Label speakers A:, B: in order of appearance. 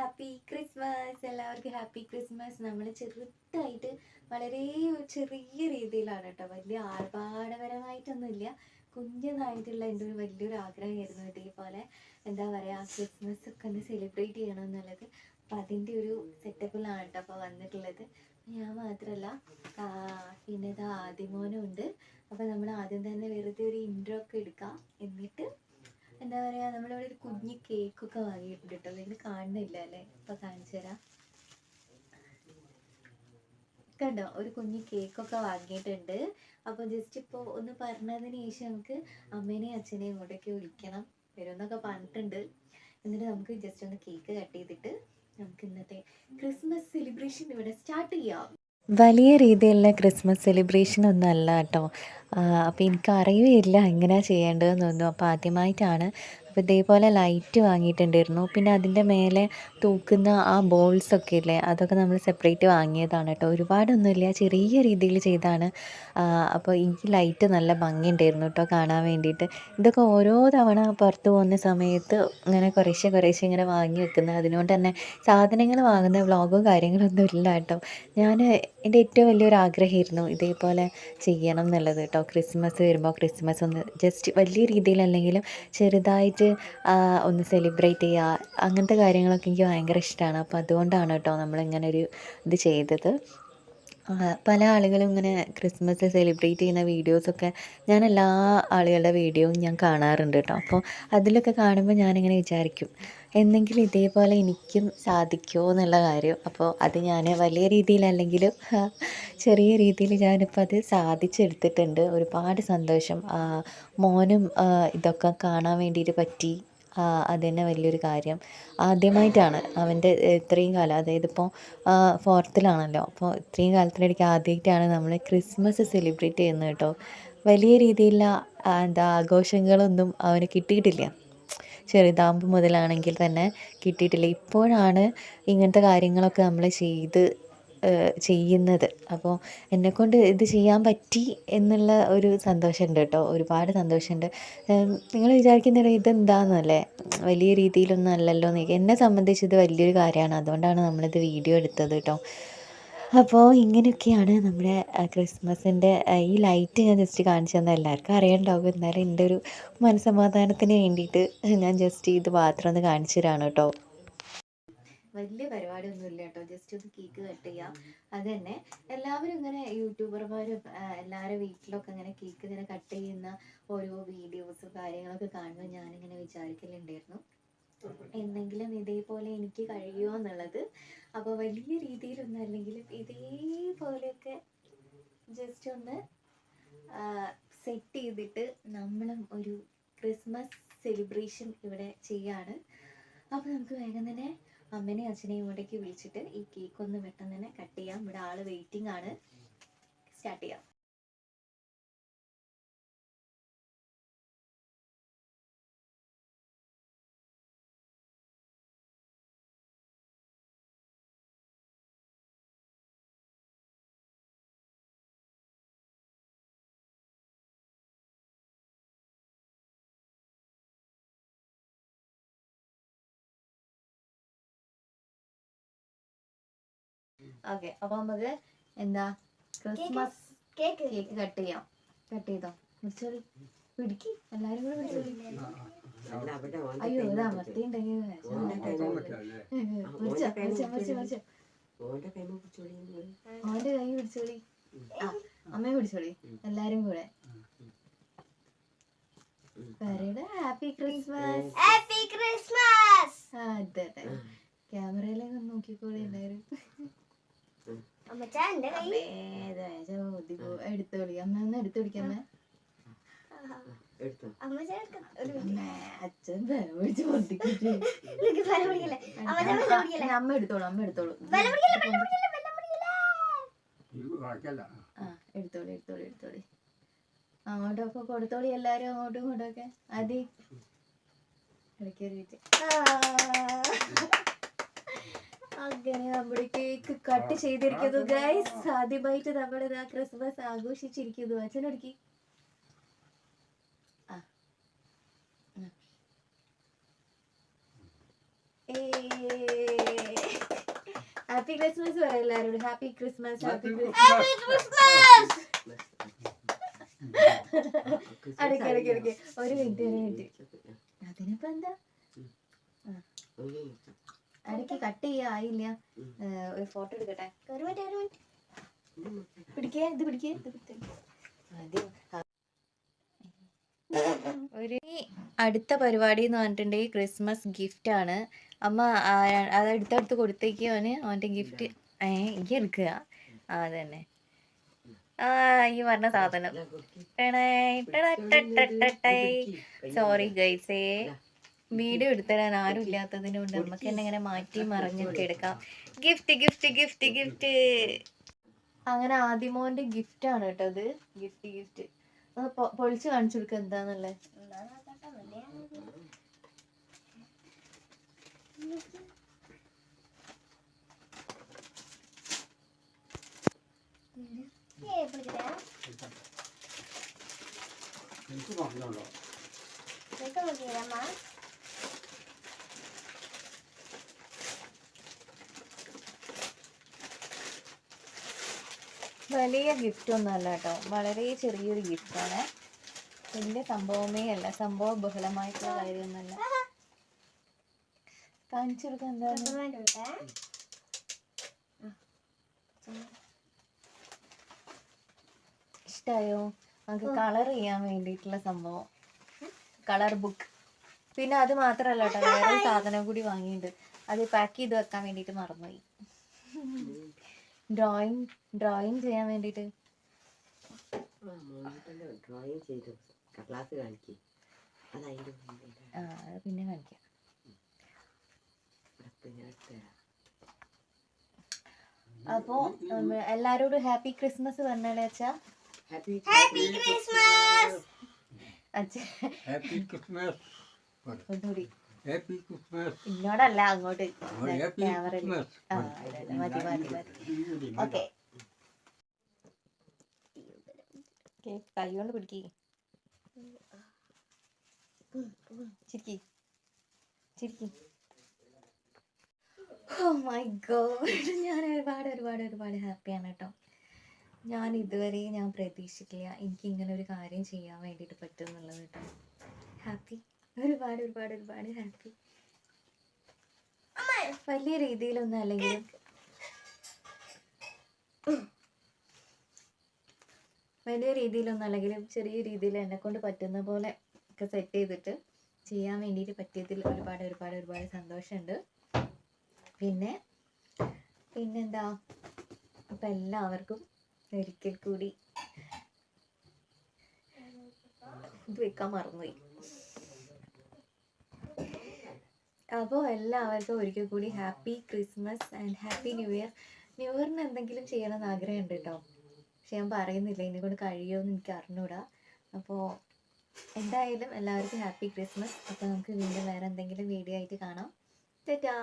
A: Happy Christmas. എല്ലാവർക്കും happy Christmas. നമ്മൾ ചെറുതായിട്ട് വളരെ ചെറിയ രീതിയിലാണ് കേട്ടോ, വലിയ ആർഭാടപരമായിട്ടൊന്നുമില്ല, കുഞ്ഞതായിട്ടുള്ള എൻ്റെ ഒരു വലിയൊരു ആഗ്രഹമായിരുന്നു ഇതേപോലെ എന്താ പറയുക ക്രിസ്മസ് ഒക്കെ ഒന്ന് സെലിബ്രേറ്റ് ചെയ്യണം എന്നുള്ളത്. അപ്പം അതിൻ്റെ ഒരു സെറ്റപ്പിലാണ് കേട്ടോ അപ്പോൾ വന്നിട്ടുള്ളത്. ഞാൻ മാത്രമല്ല പിന്നെ ഇത് ആദ്യമോനും ഉണ്ട്. അപ്പോൾ നമ്മൾ ആദ്യം തന്നെ വെറുതെ ഒരു ഇൻട്രോ ഒക്കെ എടുക്കാം, എന്നിട്ട് എന്താ പറയുക നമ്മളിവിടെ ഒരു കുഞ്ഞ് കേക്കൊക്കെ വാങ്ങിയിട്ടുണ്ട് കേട്ടോ. നിങ്ങൾ കാണുന്നില്ല അല്ലേ? ഇപ്പം കാണിച്ചു തരാം. കണ്ടോ, ഒരു കുഞ്ഞ് കേക്കൊക്കെ വാങ്ങിയിട്ടുണ്ട്. അപ്പോൾ ജസ്റ്റ് ഇപ്പോൾ ഒന്ന് പറഞ്ഞതിന് ശേഷം നമുക്ക് അമ്മേനെയും അച്ഛനെയും ഇങ്ങോട്ടേക്ക് വിളിക്കണം വരുമെന്നൊക്കെ പറഞ്ഞിട്ടുണ്ട്. എന്നിട്ട് നമുക്ക് ജസ്റ്റ് ഒന്ന് കേക്ക് കട്ട് ചെയ്തിട്ട് നമുക്ക് ഇന്നത്തെ ക്രിസ്മസ് സെലിബ്രേഷൻ ഇവിടെ സ്റ്റാർട്ട് ചെയ്യാം. വലിയ രീതിയിലുള്ള ക്രിസ്മസ് സെലിബ്രേഷൻ ഒന്നും അല്ല കേട്ടോ. അപ്പോൾ എനിക്ക് അറിയുകയില്ല എങ്ങനെയാണ് ചെയ്യേണ്ടതെന്നൊന്നും. അപ്പോൾ ആദ്യമായിട്ടാണ്. അപ്പോൾ ഇതേപോലെ ലൈറ്റ് വാങ്ങിയിട്ടുണ്ടായിരുന്നു. പിന്നെ അതിൻ്റെ മേലെ തൂക്കുന്ന ആ ബോൾസൊക്കെ ഇല്ലേ, അതൊക്കെ നമ്മൾ സെപ്പറേറ്റ് വാങ്ങിയതാണ് കേട്ടോ. ഒരുപാടൊന്നുമില്ല, ചെറിയ രീതിയിൽ ചെയ്താണ്. അപ്പോൾ എനിക്ക് ലൈറ്റ് നല്ല ഭംഗിയുണ്ടായിരുന്നു കേട്ടോ കാണാൻ വേണ്ടിയിട്ട്. ഇതൊക്കെ ഓരോ തവണ പുറത്ത് പോകുന്ന സമയത്ത് ഇങ്ങനെ കുറേശ്ശെ ഇങ്ങനെ വാങ്ങി വെക്കുന്നത്. അതുകൊണ്ട് തന്നെ സാധനങ്ങൾ വാങ്ങുന്ന വ്ളോഗോ കാര്യങ്ങളൊന്നും ഇല്ല കേട്ടോ. എൻ്റെ ഏറ്റവും വലിയൊരു ആഗ്രഹമായിരുന്നു ഇതേപോലെ ചെയ്യണം എന്നുള്ളത് കേട്ടോ. ക്രിസ്മസ് വരുമ്പോൾ ക്രിസ്മസ് ഒന്ന് ജസ്റ്റ് വലിയ രീതിയിലല്ലെങ്കിലും ചെറുതായിട്ട് ഒന്ന് സെലിബ്രേറ്റ് ചെയ്യുക, അങ്ങനത്തെ കാര്യങ്ങളൊക്കെ എനിക്ക് ഭയങ്കര ഇഷ്ടമാണ്. അപ്പോൾ അതുകൊണ്ടാണ് കേട്ടോ നമ്മളിങ്ങനെ ഒരു ഇത് ചെയ്തത്. പല ആളുകളും ഇങ്ങനെ ക്രിസ്മസ് സെലിബ്രേറ്റ് ചെയ്യുന്ന വീഡിയോസൊക്കെ ഞാൻ എല്ലാ ആളുകളുടെ വീഡിയോയും ഞാൻ കാണാറുണ്ട് കേട്ടോ. അപ്പോൾ അതിലൊക്കെ കാണുമ്പോൾ ഞാനിങ്ങനെ വിചാരിക്കും എന്നെങ്കിലും ഇതേപോലെ എനിക്കും സാധിക്കുമോ എന്നുള്ള കാര്യം. അപ്പോൾ അത് ഞാൻ വലിയ രീതിയിലല്ലെങ്കിലും ചെറിയ രീതിയിൽ ഞാനിപ്പോൾ അത് സാധിച്ചെടുത്തിട്ടുണ്ട്. ഒരുപാട് സന്തോഷം. മോനും ഇതൊക്കെ കാണാൻ വേണ്ടിയിട്ട് പറ്റി. അത് തന്നെ വലിയൊരു കാര്യം. ആദ്യമായിട്ടാണ് അവൻ്റെ ഇത്രയും കാലം, അതായത് ഇപ്പോൾ 4th-ലാണല്ലോ, അപ്പോൾ ഇത്രയും കാലത്തിനിടയ്ക്ക് ആദ്യമായിട്ടാണ് നമ്മൾ ക്രിസ്മസ് സെലിബ്രേറ്റ് ചെയ്യുന്നത് കേട്ടോ. വലിയ രീതിയിലുള്ള ആഘോഷങ്ങളൊന്നും അവന് കിട്ടിയിട്ടില്ല. ചെറുതാകുമ്പോൾ മുതലാണെങ്കിൽ തന്നെ കിട്ടിയിട്ടില്ല. ഇപ്പോഴാണ് ഇങ്ങനത്തെ കാര്യങ്ങളൊക്കെ നമ്മൾ ചെയ്യുന്നത്. അപ്പോൾ എന്നെക്കൊണ്ട് ഇത് ചെയ്യാൻ പറ്റി എന്നുള്ള ഒരു സന്തോഷമുണ്ട് കേട്ടോ, ഒരുപാട് സന്തോഷമുണ്ട്. നിങ്ങൾ വിചാരിക്കുന്നില്ല ഇതെന്താണെന്നല്ലേ, വലിയ രീതിയിലൊന്നും അല്ലല്ലോ എന്ന്. എന്നെ സംബന്ധിച്ച് ഇത് വലിയൊരു കാര്യമാണ്, അതുകൊണ്ടാണ് നമ്മളിത് വീഡിയോ എടുത്തത് കേട്ടോ. അപ്പോൾ ഇങ്ങനെയൊക്കെയാണ് നമ്മുടെ ക്രിസ്മസിൻ്റെ ഈ ലൈറ്റ് ഞാൻ ജസ്റ്റ് കാണിച്ചു തന്നാൽ എല്ലാവർക്കും അറിയണ്ടാവും. എന്നാലും എൻ്റെ ഒരു മനസ്സമാധാനത്തിന് വേണ്ടിയിട്ട് ഞാൻ ജസ്റ്റ് ഇത് മാത്രം ഒന്ന് കാണിച്ചു തരാണ് കേട്ടോ. വലിയ പരിപാടിയൊന്നും ഇല്ല കേട്ടോ, ജസ്റ്റ് ഒന്ന് കേക്ക് കട്ട് ചെയ്യാം. അത് തന്നെ എല്ലാവരും ഇങ്ങനെ യൂട്യൂബർമാരും എല്ലാവരും വീട്ടിലൊക്കെ ഇങ്ങനെ കേക്ക് ഇങ്ങനെ കട്ട് ചെയ്യുന്ന ഓരോ വീഡിയോസും കാര്യങ്ങളൊക്കെ കാണുമ്പോൾ ഞാനിങ്ങനെ വിചാരിക്കലുണ്ടായിരുന്നു എന്തെങ്കിലും ഇതേപോലെ എനിക്ക് കഴിയുമോ എന്നുള്ളത്. അപ്പോൾ വലിയ രീതിയിലൊന്നും അല്ലെങ്കിലും ഇതേപോലെയൊക്കെ ജസ്റ്റ് ഒന്ന് സെറ്റ് ചെയ്തിട്ട് നമ്മളും ഒരു ക്രിസ്മസ് സെലിബ്രേഷൻ ഇവിടെ ചെയ്യാണ്. അപ്പോൾ നമുക്ക് വേഗം തന്നെ അമ്മനെയും അച്ഛനെയും ഇങ്ങോട്ടേക്ക് വിളിച്ചിട്ട് ഈ കേക്ക് ഒന്ന് പെട്ടെന്ന് തന്നെ കട്ട് ചെയ്യാം. ഇവിടെ ആള് വെയിറ്റിംഗ് ആണ്. സ്റ്റാർട്ട് ചെയ്യാം. ഓക്കെ, അപ്പൊ നമുക്ക് എന്താ ക്രിസ്മസ് കേക്ക് കട്ട് ചെയ്യാം. കട്ട് ചെയ്തോ, പിടിച്ചോളി, പിടിക്ക്, എല്ലാരും കൂടെ പിടിച്ചോളി. അയ്യോ ഇത് അമർത്തിണ്ടെങ്കിൽ അവന്റെ കൈ പിടിച്ചോളി. അമ്മയെ പിടിച്ചോളി, എല്ലാരും കൂടെ. Happy Christmas. Happy Christmas. അതെ ക്യാമറയിലേക്ക് നോക്കിക്കോളി എല്ലാരും. എടുത്തോളി അമ്മ, ഒന്ന് എടുത്തു പിടിക്കമ്മ. അച്ഛൻ പിടിച്ച് പൊട്ടിക്കിട്ട് അമ്മ എടുത്തോളൂ, അമ്മ എടുത്തോളൂ. എടുത്തോളി എടുത്തോളി എടുത്തോളി. അങ്ങോട്ടൊക്കെ കൊടുത്തോളി, എല്ലാരും അങ്ങോട്ടും ഇങ്ങോട്ടൊക്കെ. അതി ഇടയ്ക്ക് അങ്ങനെ നമ്മുടെ കേക്ക് കട്ട് ചെയ്തിരിക്കുന്നു ഗൈസ്. ആദ്യമായിട്ട് നമ്മളിതാ ക്രിസ്മസ് ആഘോഷിച്ചിരിക്കുന്നു. അച്ഛനൊടുക്കി ഹാപ്പി ക്രിസ്മസ് പറയാം എല്ലാവരോടും. Happy Christmas. ഹാപ്പി അടയ്ക്ക് അടയ്ക്ക് അടയ്ക്ക്. ഒരു മിനിറ്റ്. അതിനിപ്പോ എന്താ അടയ്ക്ക് കട്ട് ചെയ്യായില്ല. ഒരു ഫോട്ടോ എടുക്കട്ടെ. ഇത് പിടിക്കേ. ഒരു അടുത്ത പരിപാടി എന്ന് പറഞ്ഞിട്ടുണ്ടെങ്കിൽ ക്രിസ്മസ് ഗിഫ്റ്റ് ആണ്. അമ്മ അത് അടുത്തടുത്ത് കൊടുത്തേക്ക് അവന്റെ ഗിഫ്റ്റ്. ഈ എടുക്കുക. അതന്നെ ഈ പറഞ്ഞ സാധനം. സോറി ഗൈസേ, വീഡിയോ എടുത്തരാൻ ആരും ഇല്ലാത്തതിന് കൊണ്ട് നമുക്ക് തന്നെ ഇങ്ങനെ മാറ്റി മറിഞ്ഞൊക്കെ എടുക്കാം. ഗിഫ്റ്റ്. അങ്ങനെ ആദിമോന്റെ ഗിഫ്റ്റ് ആണ് കേട്ടോ ഇത്. ഗിഫ്റ്റ് പൊളിച്ച് കാണിച്ചു കൊടുക്കുക എന്താന്നുള്ളത്. വലിയ ഗിഫ്റ്റ് ഒന്നും അല്ല കേട്ടോ, വളരെ ചെറിയൊരു ഗിഫ്റ്റാണ്. വലിയ സംഭവമേ അല്ല, സംഭവം ബഹളമായിട്ടുള്ള കാര്യമൊന്നുമല്ല. കാണിച്ചു കൊടുക്കാൻ എന്താ ഇഷ്ടായോ? നമുക്ക് കളർ ചെയ്യാൻ വേണ്ടിയിട്ടുള്ള സംഭവം, കളർ ബുക്ക്. പിന്നെ അത് മാത്രല്ല കേട്ടോ, വേറെ സാധനം കൂടി വാങ്ങിയിട്ടുണ്ട്. അത് പാക്ക് ചെയ്ത് വെക്കാൻ വേണ്ടിയിട്ട് മറന്നുപോയി. ഡ്രോയിങ് ചെയ്യാൻ വേണ്ടിയിട്ട്. അത് പിന്നെ കാണിക്കാം. അപ്പോ എല്ലാരോടും ഹാപ്പി ക്രിസ്മസ് പറഞ്ഞാലേ അച്ഛാ. ഒന്നുകൂടി ഇങ്ങോട്ടല്ല അങ്ങോട്ട്. ക്യാമറയിൽ മതി. ഓക്കെ, കൈ കൊണ്ട് പിടിക്കേ. ചിരിക്കി. ഓ മൈ ഗോഡ്, ഞാൻ ഒരുപാട് ഹാപ്പിയാണ് കേട്ടോ. ഞാൻ ഇതുവരെ പ്രതീക്ഷിക്കില്ല എനിക്ക് ഇങ്ങനെ ഒരു കാര്യം ചെയ്യാൻ വേണ്ടിയിട്ട് പറ്റും എന്നുള്ളത് കേട്ടോ. ഹാപ്പി, ഒരുപാട് ഹാപ്പി. വലിയ രീതിയിലൊന്നും അല്ലെങ്കിലും ചെറിയ രീതിയിൽ എന്നെ കൊണ്ട് പറ്റുന്ന പോലെ ഒക്കെ സെറ്റ് ചെയ്തിട്ട് ചെയ്യാൻ വേണ്ടിയിട്ട് പറ്റിയതിൽ ഒരുപാട് സന്തോഷമുണ്ട്. പിന്നെന്താ, അപ്പം എല്ലാവർക്കും ഒരിക്കൽ കൂടി ഇത് വെക്കാൻ മറന്നുപോയി. അപ്പോൾ എല്ലാവർക്കും ഒരിക്കൽ കൂടി happy Christmas and happy new year. New ഇയറിന് എന്തെങ്കിലും ചെയ്യണമെന്ന് ആഗ്രഹമുണ്ട് കേട്ടോ, പക്ഷെ ഞാൻ പറയുന്നില്ല, എന്നെ കൊണ്ട് കഴിയുമെന്ന് എനിക്ക് അറിഞ്ഞൂടാ. അപ്പോൾ എന്തായാലും എല്ലാവർക്കും ഹാപ്പി ക്രിസ്മസ്. അപ്പോൾ നമുക്ക് വീണ്ടും വേറെ എന്തെങ്കിലും വീഡിയോ ആയിട്ട് കാണാം. ടാറ്റാ.